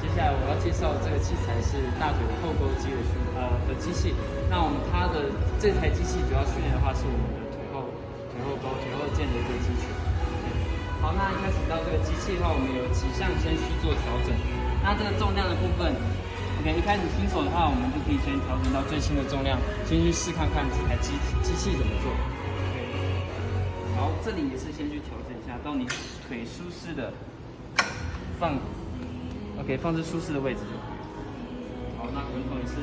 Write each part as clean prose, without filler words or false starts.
接下来我要介绍这个器材是大腿后勾肌的机器。那我们这台机器主要训练的话是我们的腿后勾、腿后腱的一个肌群。好，那一开始到这个机器的话，我们有几项先去做调整。那这个重量的部分 ，OK， 一开始新手的话，我们就可以先调整到最轻的重量，先去试看看这台机器怎么做。OK， 好，这里也是先去调整一下，到你腿舒适的OK， 放置舒适的位置就可以了。好，那滚筒也是，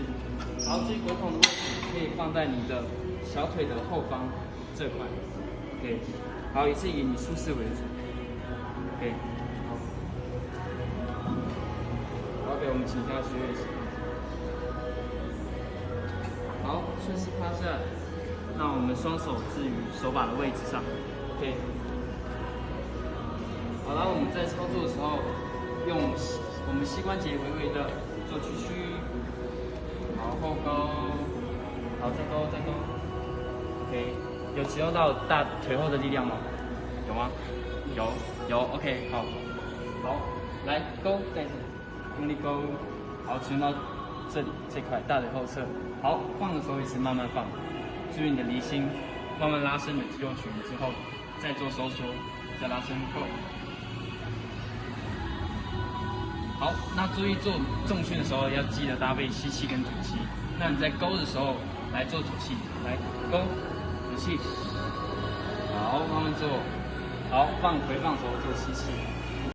好，至于滚筒的位置可以放在你的小腿的后方这块。OK， 好，也是以你舒适为主。OK， 好。OK， 我们请下学员示范。好，顺势趴下来，那我们双手置于手把的位置上。OK。好，然后我们在操作的时候，用我们膝关节微微的做屈曲，好，后勾，好，再勾，再勾。OK， 有启动到大腿后的力量吗？有吗？有。OK， 好，来勾，再一次用力勾，好，启动到这里这块大腿后侧。好，放的时候也是慢慢放，注意你的离心，慢慢拉伸你的肌肉群之后，再做收缩，再拉伸够。好，那注意做重训的时候要记得搭配吸气跟吐气。那你在勾的时候来做吐气，来勾，吐气。好，慢慢做。好，回放的时候做吸气。